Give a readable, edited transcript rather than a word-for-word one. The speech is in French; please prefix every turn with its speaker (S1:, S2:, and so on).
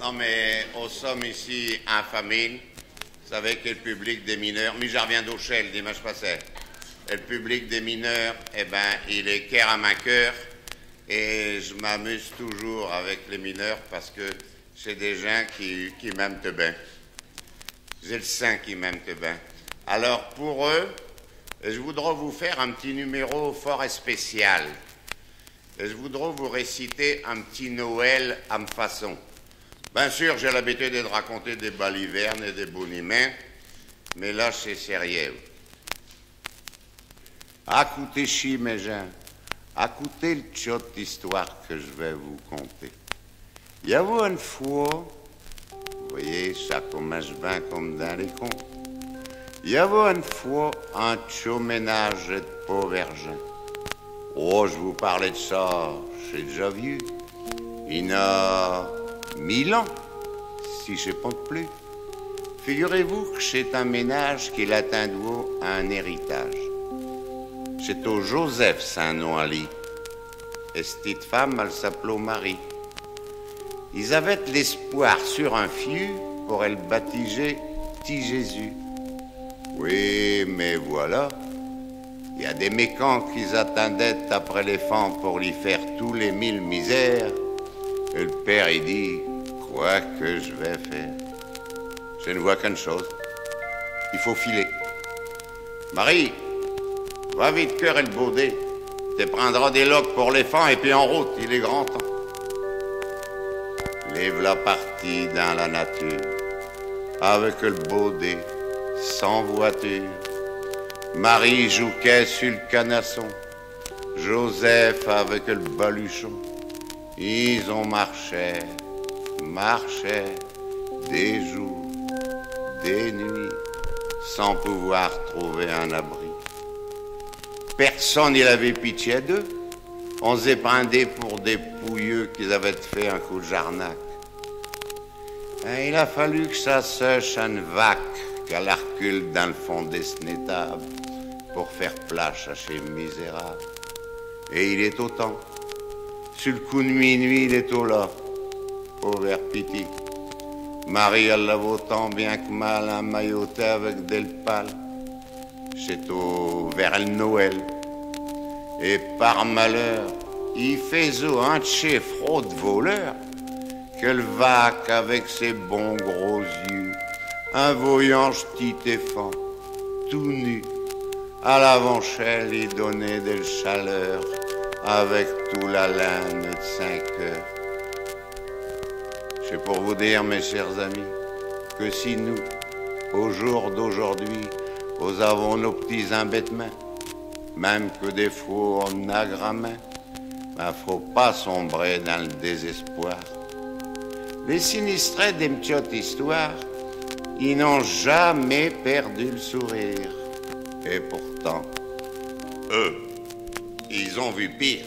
S1: Non, mais au somme ici, en famille, vous savez que le public des mineurs, mais je reviens d'Auchel le dimanche passé, et le public des mineurs, eh ben, il est cœur à ma cœur, et je m'amuse toujours avec les mineurs parce que c'est des gens qui m'aiment bien. J'ai le sein qui m'aime bien. Alors, pour eux, je voudrais vous faire un petit numéro fort et spécial. Et je voudrais vous réciter un petit Noël à ma façon. Bien sûr, j'ai l'habitude de raconter des balivernes et des boniments, mais là, c'est sérieux. Écoutez, chi, mes gens, écoutez le tchot d'histoire que je vais vous conter. Il y avait une fois, vous voyez, ça commence bien comme dans les contes. Il y avait une fois un tchot ménage de pauvres gens. Oh, je vous parlais de ça, j'ai déjà vu. Il y a 1000 ans, si je ne sais pas de plus. Figurez-vous que c'est un ménage qui atteint de haut un héritage. C'est au Joseph, son nom à lui. Et cette petite femme, elle s'appelait Marie. Ils avaient l'espoir sur un fieu pour elle baptiser Petit Jésus. Oui, mais voilà. Il y a des mécans qui attendaient après les femmes pour lui faire tous les 1000 misères. Et le père, il dit, quoi que je vais faire? Je ne vois qu'une chose. Il faut filer. Marie, va vite cœur et le baudet. Tu prendras des loques pour les femmes et puis en route, il est grand temps. Les v'là partis dans la nature, avec le baudet, sans voiture. Marie jouquait sur le canasson, Joseph avec le baluchon. Ils ont marché, des jours, des nuits, sans pouvoir trouver un abri. Personne n'y avait pitié d'eux. On s'est prendé pour des pouilleux qui avaient fait un coup de jarnac. Et il a fallu que ça sèche une vaque qu'elle recule dans le fond des snétables pour faire place à ces misérables. Et il est au temps. Sur le coup de minuit, il est au là. Pauvre piti. Marie, elle l'a autant bien que mal emmailloté avec des pâles. C'est au vers le Noël. Et par malheur, il fait un de ces fraudes voleurs que le vaque avec ses bons gros yeux, un voyant petit éléphant, tout nu, à l'avant-chelle, il donnait de la chaleur avec tout la laine de 5 heures. C'est pour vous dire, mes chers amis, que si nous, au jour d'aujourd'hui, nous avons nos petits embêtements, même que des fois on a gramin, ben faut pas sombrer dans le désespoir. Les sinistrés des petites histoires, ils n'ont jamais perdu le sourire. Et pourtant, eux, ils ont vu pire.